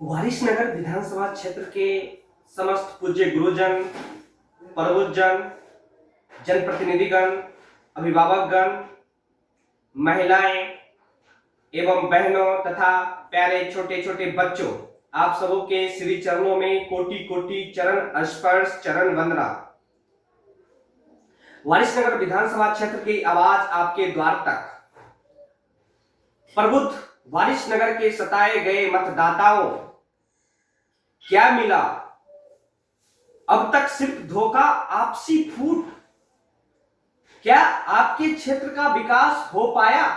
वारिसनगर विधानसभा क्षेत्र के समस्त पूज्य गुरुजन, प्रबुद्धजन, जनप्रतिनिधिगण, अभिभावकगण, महिलाएं एवं बहनों तथा प्यारे छोटे छोटे बच्चों, आप सबों के श्री चरणों में कोटि कोटि चरण स्पर्श चरण वंदना। वारिसनगर विधानसभा क्षेत्र की आवाज आपके द्वार तक। प्रबुद्ध वारिसनगर के सताए गए मतदाताओं, क्या मिला? अब तक सिर्फ धोखा, आपसी फूट। क्या आपके क्षेत्र का विकास हो पाया?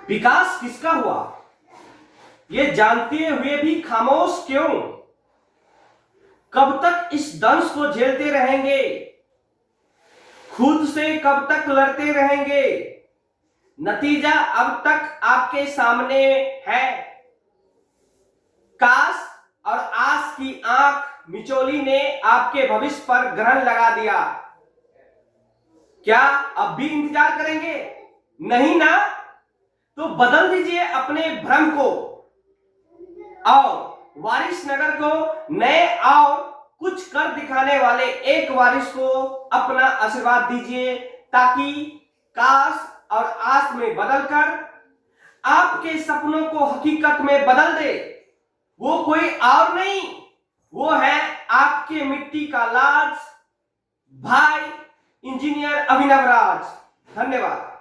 विकास किसका हुआ, ये जानते हुए भी खामोश क्यों? कब तक इस दंश को झेलते रहेंगे? खुद से कब तक लड़ते रहेंगे? नतीजा अब तक आपके सामने है। काश और आस की आंख मिचोली ने आपके भविष्य पर ग्रहण लगा दिया। क्या अब भी इंतजार करेंगे? नहीं ना, तो बदल दीजिए अपने भ्रम को और वारिसनगर को नए और कुछ कर दिखाने वाले एक वारिस को अपना आशीर्वाद दीजिए, ताकि काश और आस में बदलकर आपके सपनों को हकीकत में बदल दे। वो कोई और नहीं, वो है आपके मिट्टी का लाज, भाई इंजीनियर अभिनव राज। धन्यवाद।